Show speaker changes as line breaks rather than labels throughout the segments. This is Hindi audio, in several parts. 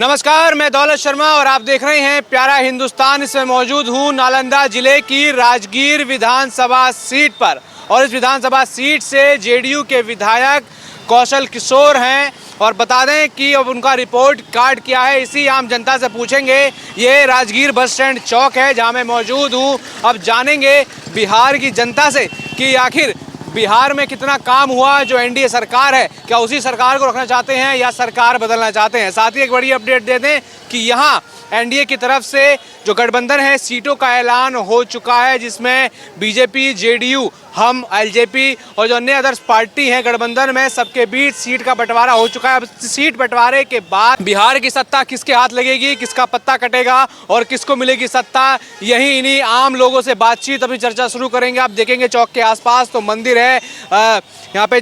नमस्कार, मैं दौलत शर्मा और आप देख रहे हैं प्यारा हिंदुस्तान। इसमें मौजूद हूं नालंदा जिले की राजगीर विधानसभा सीट पर और इस विधानसभा सीट से जेडीयू के विधायक कौशल किशोर हैं और बता दें कि अब उनका रिपोर्ट कार्ड क्या है इसी आम जनता से पूछेंगे। ये राजगीर बस स्टैंड चौक है जहां मैं मौजूद हूं। अब जानेंगे बिहार की जनता से कि आखिर बिहार में कितना काम हुआ। जो एनडीए सरकार है क्या उसी सरकार को रखना चाहते हैं या सरकार बदलना चाहते हैं। साथ ही एक बड़ी अपडेट दे दें कि यहाँ एनडीए की तरफ से जो गठबंधन है सीटों का ऐलान हो चुका है, जिसमें बीजेपी, जेडीयू, हम, एलजेपी और जो अन्य अदर्स पार्टी हैं गठबंधन में, सबके बीच सीट का बंटवारा हो चुका है। अब सीट बंटवारे के बाद बिहार की सत्ता किसके हाथ लगेगी, किसका पत्ता कटेगा और किसको मिलेगी सत्ता, यही इन्हीं आम लोगों से बातचीत अभी चर्चा शुरू करेंगे। आप देखेंगे चौक के आसपास तो मंदिर है, यहाँ पे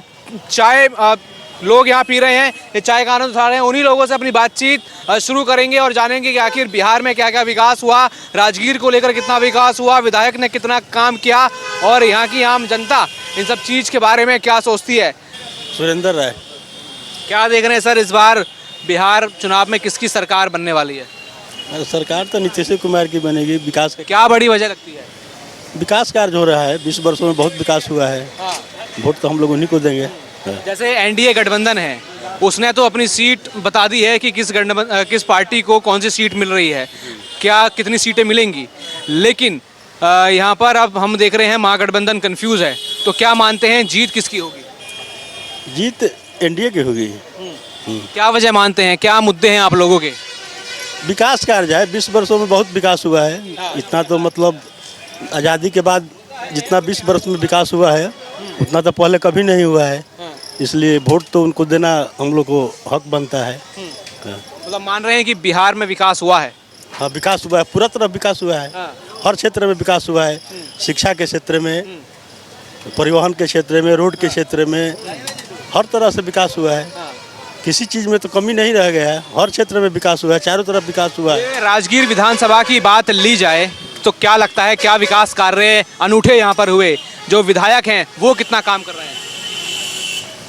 चाय लोग यहाँ पी रहे हैं, ये चाय का आनंद उठा रहे हैं। उन्हीं लोगों से अपनी बातचीत शुरू करेंगे और जानेंगे कि आखिर बिहार में क्या क्या विकास हुआ, राजगीर को लेकर कितना विकास हुआ, विधायक ने कितना काम किया और यहाँ की आम जनता इन सब चीज़ के बारे में क्या सोचती है।
सुरेंद्र राय।
क्या देख रहे हैं सर, इस बार बिहार चुनाव में किसकी सरकार बनने वाली है।
सरकार तो नीतीश कुमार की बनेगी। विकास
क्या बड़ी वजह लगती है।
विकास कार्य हो रहा है, 20 वर्षों में बहुत विकास हुआ है। वोट तो हम लोग उन्हीं को देंगे।
जैसे एनडीए गठबंधन है उसने तो अपनी सीट बता दी है कि किस पार्टी को कौन सी सीट मिल रही है, क्या कितनी सीटें मिलेंगी, लेकिन यहाँ पर अब हम देख रहे हैं महागठबंधन कंफ्यूज है। तो क्या मानते हैं जीत किसकी होगी।
जीत एनडीए की होगी।
क्या वजह मानते हैं, क्या मुद्दे हैं आप लोगों के।
विकास कार्य है, 20 वर्षों में बहुत विकास हुआ है। इतना तो मतलब आज़ादी के बाद जितना 20 वर्ष में विकास हुआ है उतना तो पहले कभी नहीं हुआ है। इसलिए वोट तो उनको देना हम लोग को हक बनता है।
मतलब मान रहे हैं कि बिहार में विकास हुआ है।
हाँ, विकास हुआ है, पूरा तरफ विकास हुआ है। हर क्षेत्र में विकास हुआ है। शिक्षा के क्षेत्र में, परिवहन के क्षेत्र में, रोड के क्षेत्र में, हर तरह से विकास हुआ है। किसी चीज़ में तो कमी नहीं रह गया है। हर क्षेत्र में विकास हुआ है, चारों तरफ विकास हुआ है।
राजगीर विधानसभा की बात ली जाए तो क्या लगता है, क्या विकास कार्य अनूठे यहाँ पर हुए, जो विधायक हैं वो कितना काम कर रहे हैं।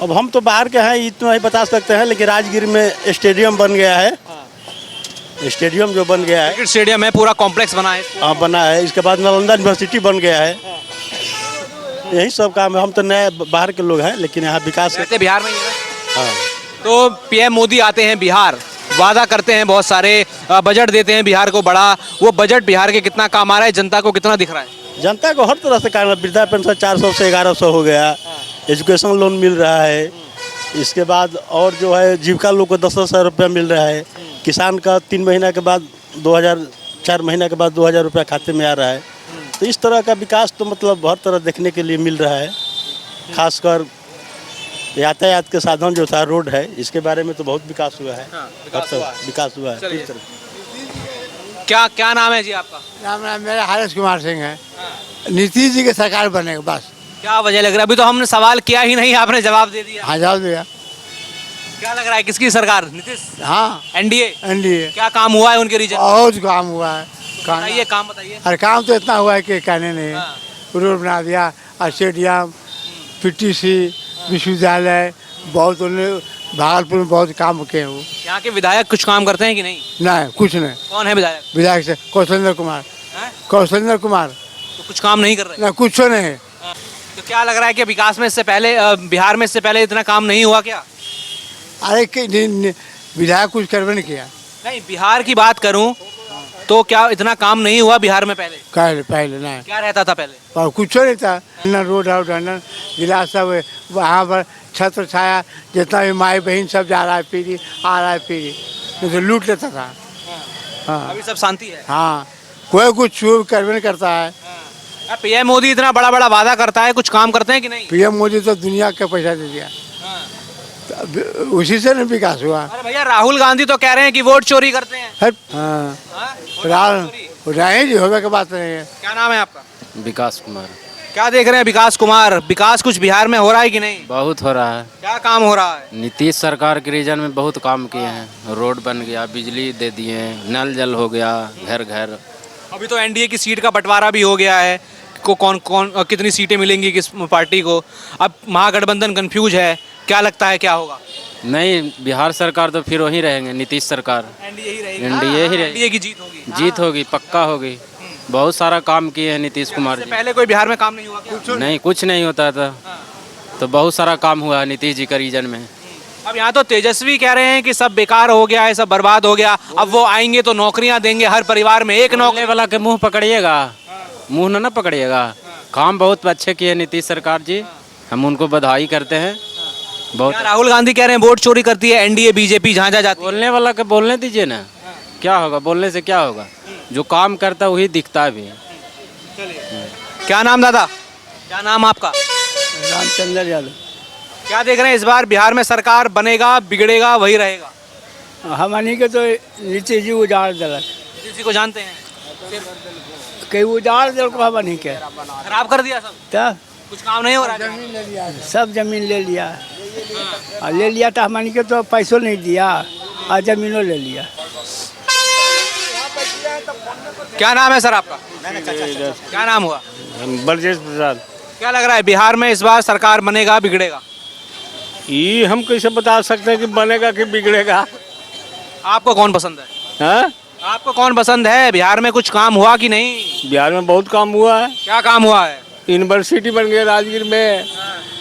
अब हम तो बाहर के हैं, इतना ही बता सकते हैं, लेकिन राजगीर में स्टेडियम बन गया है। स्टेडियम जो बन गया है,
स्टेडियम है, पूरा कॉम्प्लेक्स बना है।
हाँ, बना है। इसके बाद नालंदा यूनिवर्सिटी बन गया है। यही सब काम है। हम तो नए बाहर के लोग हैं, लेकिन यहाँ विकास
रहते बिहार में ही है।
हाँ।
तो पीएम मोदी आते हैं बिहार, वादा करते हैं बहुत सारे, बजट देते हैं बिहार को बड़ा। वो बजट बिहार के कितना काम आ रहा है, जनता को कितना दिख रहा है।
जनता को हर तरह से काम, वृद्धा पेंशन 400 से 1100 हो गया। एजुकेशन लोन मिल रहा है। इसके बाद और जो है जीविका लोग को 10,000 रुपया मिल रहा है। किसान का 3 महीना के बाद 2000, 4 महीना के बाद 2000 रुपया खाते में आ रहा है। तो इस तरह का विकास तो मतलब हर तरह देखने के लिए मिल रहा है। खासकर यातायात के साधन जो था, रोड है, इसके बारे में तो बहुत विकास हुआ है। विकास हुआ है।
क्या क्या नाम है जी आपका।
नाम मेरा हरीश कुमार सिंह है। नीतीश जी की सरकार बनेगा बस।
क्या वजह लग रहा है, अभी तो हमने सवाल किया ही नहीं, आपने जवाब दे दिया।
हाँ, जवाब दिया।
क्या लग रहा है, किसकी सरकार, नीतीश,
हाँ,
एनडीए। क्या काम हुआ है उनके रीजन।
बहुत काम हुआ है।
बताइए, काम बताइए।
अरे काम तो इतना हुआ है कि कहने नहीं। रोड बना दिया, स्टेडियम, पीटीसी, विश्वविद्यालय, बहुत उन्होंने भागलपुर में बहुत काम किए वो।
यहाँ के विधायक कुछ काम करते हैं कि नहीं।
नहीं, कुछ नहीं।
कौन है विधायक।
विधायक से कौशलेंद्र कुमार। कौशलेंद्र कुमार
तो कुछ काम नहीं कर रहे।
ना, कुछ नहीं।
तो क्या लग रहा है कि विकास में इससे पहले, बिहार में इससे पहले इतना काम नहीं हुआ क्या।
अरे विधायक कुछ करवे नहीं किया।
नहीं, बिहार की बात करूं तो क्या इतना काम नहीं हुआ बिहार में पहले।
पहले नहीं।
क्या रहता था पहले।
और कुछ नहीं था। रोड आउट जिला सब वहाँ पर छत्र छाया, जितना भी माई बहन सब जा रहा है पीढ़ी, आ रहा है पीढ़ी, नहीं तो लूट लेता था। हाँ,
अभी सब शांति है।
हाँ, कोई कुछ शुरू करवे नहीं करता है।
पीएम मोदी इतना बड़ा बड़ा वादा करता है, कुछ काम करते हैं कि नहीं।
पीएम मोदी तो दुनिया का पैसा दे दिया। उसी से नहीं विकास हुआ।
अरे भैया, राहुल गांधी तो कह रहे हैं कि वोट चोरी करते हैं।
हाँ, राहुल जी होगा की बात नहीं है।
क्या नाम है आपका।
विकास कुमार।
क्या देख रहे हैं विकास कुमार, विकास कुछ बिहार में हो रहा है कि नहीं।
बहुत हो रहा है।
क्या काम हो रहा है।
नीतीश सरकार के रीजन में बहुत काम किए हैं। रोड बन गया, बिजली दे दिए, नल जल हो गया घर घर।
अभी तो एनडीए की सीट का बंटवारा भी हो गया है, को कौन कौन कितनी सीटें मिलेंगी किस पार्टी को। अब महागठबंधन कंफ्यूज है, क्या लगता है क्या होगा?
नहीं, बिहार सरकार तो फिर वही रहेंगे, नीतीश सरकार।
एनडीए ही रहेगी।
एनडीए ही रहेगी।
एनडीए की जीत होगी।
जीत होगी, पक्का होगी। बहुत सारा काम किए हैं नीतीश कुमार
इससे
जी।
पहले कोई बिहार में काम नहीं हुआ क्या?
नहीं, कुछ नहीं होता था, तो बहुत सारा काम हुआ है नीतीश जी का रीजन में।
अब यहाँ तो तेजस्वी कह रहे हैं कि सब बेकार हो गया है, सब बर्बाद हो गया, अब वो आएंगे तो नौकरियां देंगे, हर परिवार में एक नौकरी।
बोलने वाला के मुंह पकड़िएगा, मुंह ना पकड़िएगा। काम बहुत अच्छे किए नीतीश सरकार जी, हम उनको बधाई करते हैं। बहुत
यहाँ राहुल गांधी कह रहे हैं वोट चोरी करती है एनडीए बीजेपी, जहाँ जा जाती है।
बोलने वाला के बोलने दीजिए ना, क्या होगा? बोलने से क्या होगा? जो काम करता है वही दिखता भी है।
क्या नाम दादा? क्या नाम आपका?
रामचंद्र यादव।
क्या देख रहे हैं इस बार बिहार में सरकार बनेगा बिगड़ेगा वही रहेगा?
हमनी के तो नीतीश जी उजाड़ दिलक,
किसी को जानते हैं?
कई उजाड़ दिल को हमनी के
खराब कर दिया सब,
तब
कुछ काम नहीं हो रहा है।
सब जमीन ले लिया, और ले लिया तो हमनी के तो पैसों नहीं दिया और जमीनों ले लिया।
क्या नाम है सर आपका? क्या नाम हुआ?
ब्रजेश प्रसाद।
क्या लग रहा है बिहार में इस बार सरकार बनेगा बिगड़ेगा?
ये हम कैसे बता सकते हैं कि बनेगा कि बिगड़ेगा?
आपको कौन पसंद है?
हाँ,
आपको कौन पसंद है? बिहार में कुछ काम हुआ कि नहीं?
बिहार में बहुत काम हुआ है।
क्या काम हुआ है?
यूनिवर्सिटी बन गया राजगीर में,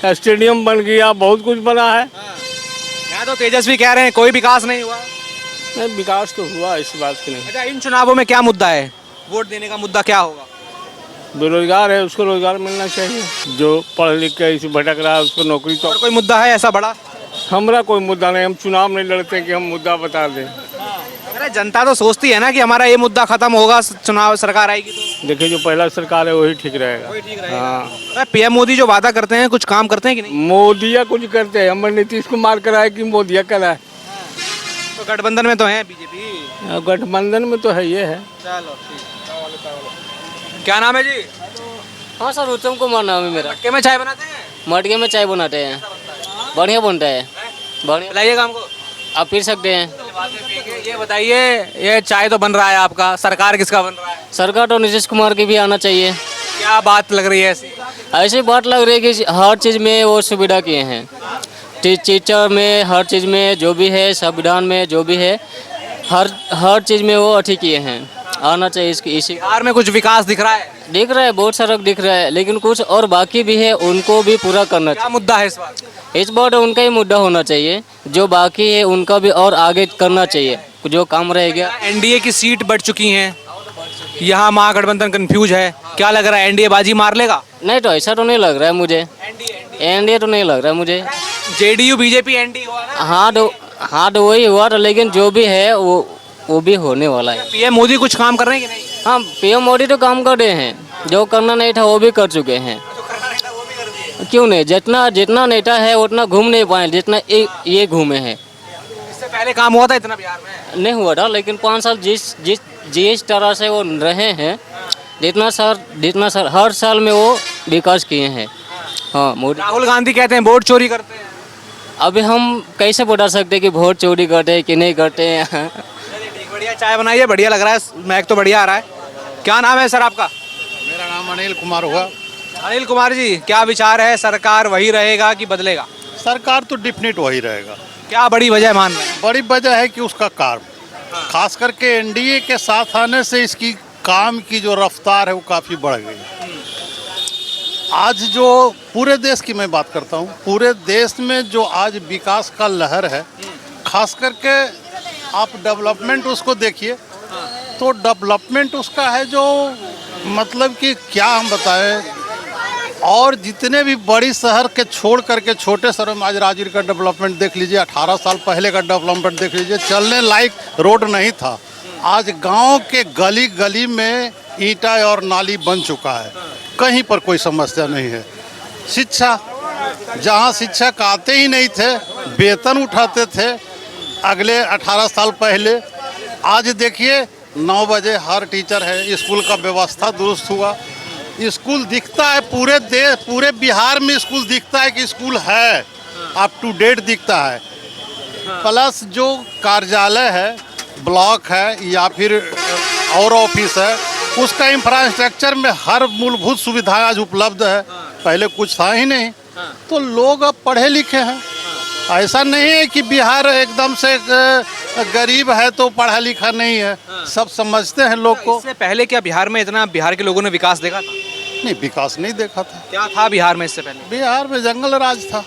स्टेडियम बन गया, बहुत कुछ बना है।
यहाँ तो तेजस्वी कह रहे हैं कोई विकास नहीं हुआ।
नहीं, विकास तो हुआ, इस बात की नहीं।
अच्छा, इन चुनावों में क्या मुद्दा है? वोट देने का मुद्दा क्या होगा?
बेरोजगार है, उसको रोजगार मिलना चाहिए। जो पढ़ लिख के इसे भटक रहा है उसको नौकरी। तो
और कोई मुद्दा है ऐसा बड़ा?
हमारा कोई मुद्दा नहीं, हम चुनाव नहीं लड़ते कि हम मुद्दा बता दें।
अरे जनता तो सोचती है ना कि हमारा ये मुद्दा खत्म होगा, चुनाव सरकार आएगी तो।
देखिए, जो पहला सरकार है वही ठीक रहेगा।
वही ठीक रहेगा।
हाँ,
पीएम मोदी जो वादा करते हैं कुछ काम करते हैं कि नहीं?
मोदिया कुछ करते हैं, हमें नीतीश कुमार कराए कि मोदिया कराए।
तो गठबंधन में तो है बीजेपी।
गठबंधन में तो है, ये है।
चलो क्या नाम है जी?
हाँ सर, उत्तम कुमार नाम है मेरा।
मटके में चाय बनाते हैं?
मटके में चाय बनाते हैं, बढ़िया बनता है, बढ़िया।
बताइएगा हमको।
आप पी सकते हैं।
ये बताइए, ये चाय तो बन रहा है आपका, सरकार किसका बन रहा है?
सरकार तो नीतीश कुमार की भी आना चाहिए।
क्या बात लग रही है ऐसी?
ऐसी बात लग रही है कि हर चीज़ में वो सुविधा किए हैं, टीचर में, हर चीज़ में जो भी है, संविधान में जो भी है, हर चीज़ में वो अठी किए हैं। आना चाहिए इसकी, इसी
बिहार में कुछ विकास दिख रहा है?
दिख रहा है, बहुत सड़क दिख रहा है, लेकिन कुछ और बाकी भी है, उनको भी पूरा करना
क्या मुद्दा है इस बार?
चाहिए। इस बार उनका ही मुद्दा होना चाहिए, जो बाकी है उनका भी और आगे करना चाहिए, जो काम रह गया।
एनडीए की सीट बढ़ चुकी हैं, यहाँ महागठबंधन कंफ्यूज है, क्या लग रहा है एनडीए बाजी मार लेगा?
नहीं, तो ऐसा तो नहीं लग रहा है मुझे, एनडीए तो नहीं लग रहा है मुझे।
जेडीयू बीजेपी एनडीए हुआ ना?
हाँ तो वही हुआ था, लेकिन जो भी है वो भी होने वाला है।
पीएम मोदी कुछ काम कर रहे हैं कि नहीं?
हाँ, पीएम मोदी तो काम कर रहे हैं, जो करना नहीं था वो भी कर चुके हैं। क्यों नहीं, जितना नेता है उतना घूम नहीं पाए जितना ये घूमे हैं।
इससे पहले काम हुआ था इतना बिहार में?
नहीं हुआ था, लेकिन 5 साल जिस तरह से वो रहे हैं, जितना सर हर साल में वो विकास किए हैं। हाँ, मोदी।
राहुल गांधी कहते हैं वोट चोरी करते हैं।
अभी हम कैसे बता सकते हैं कि वोट चोरी करते हैं कि नहीं करते हैं?
बढ़िया चाय बनाइए, बढ़िया लग रहा है, महक तो बढ़िया आ रहा है। क्या नाम है सर आपका?
मेरा नाम अनिल कुमार हुआ।
अनिल कुमार जी, क्या विचार है, सरकार वही रहेगा कि बदलेगा?
सरकार तो डिफिनेट वही रहेगा।
क्या बड़ी वजह मान रहे हैं?
बड़ी वजह है कि उसका काम, खास करके एनडीए के साथ आने से इसकी काम की जो रफ्तार है वो काफ़ी बढ़ गई। आज जो पूरे देश की मैं बात करता हूँ, पूरे देश में जो आज विकास का लहर है, खास करके आप डेवलपमेंट उसको देखिए तो डेवलपमेंट उसका है जो मतलब कि क्या हम बताएं, और जितने भी बड़ी शहर के छोड़ करके छोटे शहरों में आज राजगीर का डेवलपमेंट देख लीजिए, 18 साल पहले का डेवलपमेंट देख लीजिए, चलने लायक रोड नहीं था, आज गांव के गली गली में ईंटा और नाली बन चुका है, कहीं पर कोई समस्या नहीं है। शिक्षा, जहां शिक्षक आते ही नहीं थे, वेतन उठाते थे अगले 18 साल पहले, आज देखिए 9 बजे हर टीचर है, स्कूल का व्यवस्था दुरुस्त हुआ, स्कूल दिखता है पूरे बिहार में स्कूल दिखता है कि स्कूल है, अप टू डेट दिखता है। प्लस जो कार्यालय है, ब्लॉक है या फिर और ऑफिस है, उसका इंफ्रास्ट्रक्चर में हर मूलभूत सुविधाएं आज उपलब्ध है, पहले कुछ था ही नहीं। तो लोग अब पढ़े लिखे हैं, ऐसा नहीं है कि बिहार एकदम से गरीब है तो पढ़ा लिखा नहीं है, सब समझते हैं लोग को।
इससे पहले क्या बिहार में इतना बिहार के लोगों ने विकास देखा था?
नहीं, विकास नहीं देखा था।
क्या था बिहार में इससे पहले?
बिहार में जंगल राज था।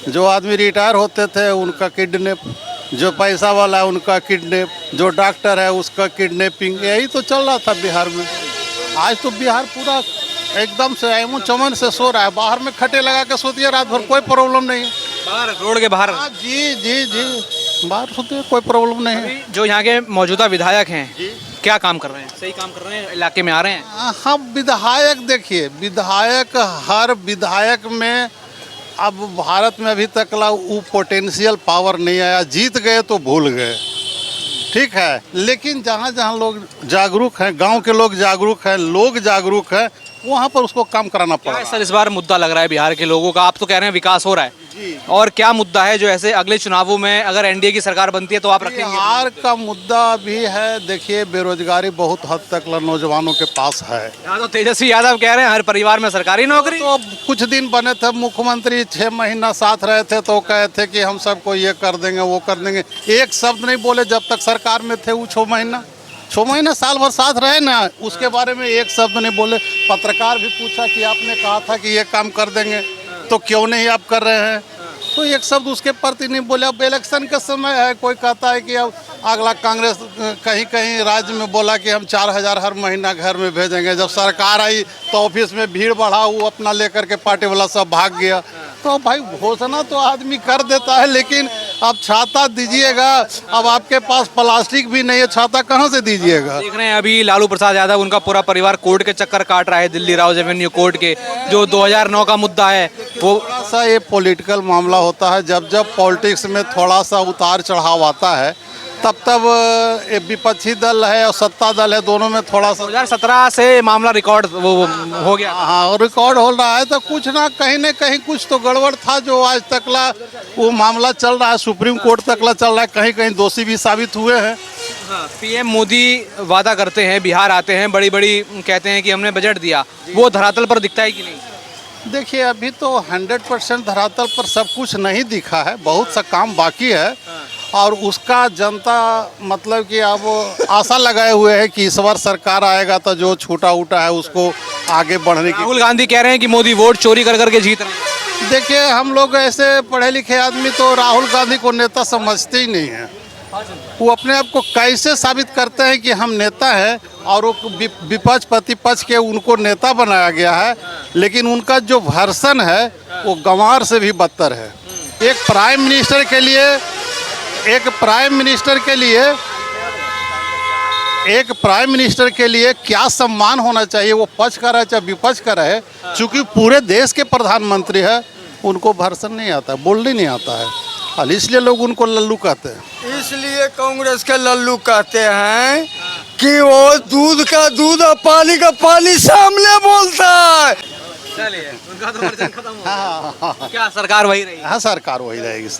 जो आदमी रिटायर होते थे उनका किडनैप, जो पैसा वाला है उनका किडनैप, जो डॉक्टर है उसका किडनैपिंग, यही तो चल रहा था बिहार में। आज तो बिहार पूरा एकदम से ऐमो चमन से सो रहा है। बाहर में खटे लगा के सोती है रात भर, कोई प्रॉब्लम नहीं है।
बाहर रोड के बाहर
हाँ, जी जी जी, बाहर सोते हैं, कोई प्रॉब्लम नहीं है।
जो यहाँ के मौजूदा विधायक हैं क्या काम कर रहे हैं? सही काम कर रहे हैं? इलाके में आ रहे हैं?
हम विधायक देखिए, विधायक हर विधायक में अब भारत में अभी तक वो पोटेंशियल पावर नहीं आया। जीत गए तो भूल गए, ठीक है, लेकिन जहाँ जहाँ लोग जागरूक हैं, गांव के लोग जागरूक हैं, लोग जागरूक हैं, वहाँ पर उसको काम कराना
क्या
पड़ा।
है सर इस बार मुद्दा लग रहा है बिहार के लोगों का? आप तो कह रहे हैं विकास हो रहा है
जी।
और क्या मुद्दा है जो ऐसे अगले चुनावों में अगर एनडीए की सरकार बनती है तो आप रखेंगे?
बिहार का मुद्दा भी है, देखिए बेरोजगारी बहुत हद तक नौजवानों के पास है।
यहाँ तो तेजस्वी यादव कह रहे हैं हर परिवार में सरकारी नौकरी।
तो कुछ दिन बने थे मुख्यमंत्री, 6 महीना साथ रहे थे तो कहे थे कि हम सबको ये कर देंगे वो कर देंगे, एक शब्द नहीं बोले जब तक सरकार में थे। वो 6 महीना साल भर साथ रहे ना, उसके बारे में एक शब्द नहीं बोले। पत्रकार भी पूछा कि आपने कहा था कि ये काम कर देंगे तो क्यों नहीं आप कर रहे हैं, तो एक शब्द उसके प्रति नहीं बोले। अब इलेक्शन का समय है, कोई कहता है कि अब अगला कांग्रेस कहीं कहीं राज्य में बोला कि हम 4,000 हर महीना घर में भेजेंगे। जब सरकार आई तो ऑफिस में भीड़ बढ़ा, वो अपना लेकर के पार्टी वाला सब भाग गया। तो भाई घोषणा तो आदमी कर देता है, लेकिन अब छाता दीजिएगा, अब आपके पास प्लास्टिक भी नहीं है, छाता कहाँ से दीजिएगा?
देख रहे हैं अभी लालू प्रसाद यादव, उनका पूरा परिवार कोर्ट के चक्कर काट रहा है, दिल्ली राउज एवेन्यू कोर्ट के, जो 2009 का मुद्दा है वो।
थोड़ा सा ये पॉलिटिकल मामला होता है, जब जब पॉलिटिक्स में थोड़ा सा उतार चढ़ाव आता है तब तब ये विपक्षी दल है और सत्ता दल है, दोनों में थोड़ा सा
2017 से मामला रिकॉर्ड वो हो गया।
हाँ, और रिकॉर्ड हो रहा है तो कुछ ना कहीं कुछ तो गड़बड़ था जो आज तकला वो मामला चल रहा है, सुप्रीम कोर्ट तकला चल रहा है, कहीं कहीं दोषी भी साबित हुए हैं।
पीएम मोदी वादा करते हैं, बिहार आते हैं, बड़ी बड़ी कहते हैं कि हमने बजट दिया, वो धरातल पर दिखता है कि नहीं?
देखिए अभी तो 100% धरातल पर सब कुछ नहीं दिखा है, बहुत सा काम बाकी है और उसका जनता मतलब कि अब आशा लगाए हुए है कि इस बार सरकार आएगा तो जो छूटा उटा है उसको आगे बढ़ने की।
राहुल गांधी कह रहे हैं कि मोदी वोट चोरी कर करके जीत रहे हैं।
देखिए हम लोग ऐसे पढ़े लिखे आदमी तो राहुल गांधी को नेता समझते ही नहीं है। वो अपने आप को कैसे साबित करते हैं कि हम नेता हैं और वो विपक्ष प्रतिपक्ष के उनको नेता बनाया गया है, लेकिन उनका जो वर्सन है वो गंवार से भी बदतर है। एक प्राइम मिनिस्टर के लिए क्या सम्मान होना चाहिए, वो पक्ष का रहे चाहे विपक्ष का रहे, चूंकि पूरे देश के प्रधानमंत्री है, उनको भाषण नहीं आता है, बोलने नहीं आता है, और इसलिए लोग उनको लल्लू कहते हैं।
इसलिए कांग्रेस के लल्लू कहते हैं कि वो दूध का दूध और पानी का पानी सामने बोलता है।
चलिए उनका तो वर्जन खत्म हो गया। क्या सरकार वही रही?
हाँ, सरकार वही रहेगी।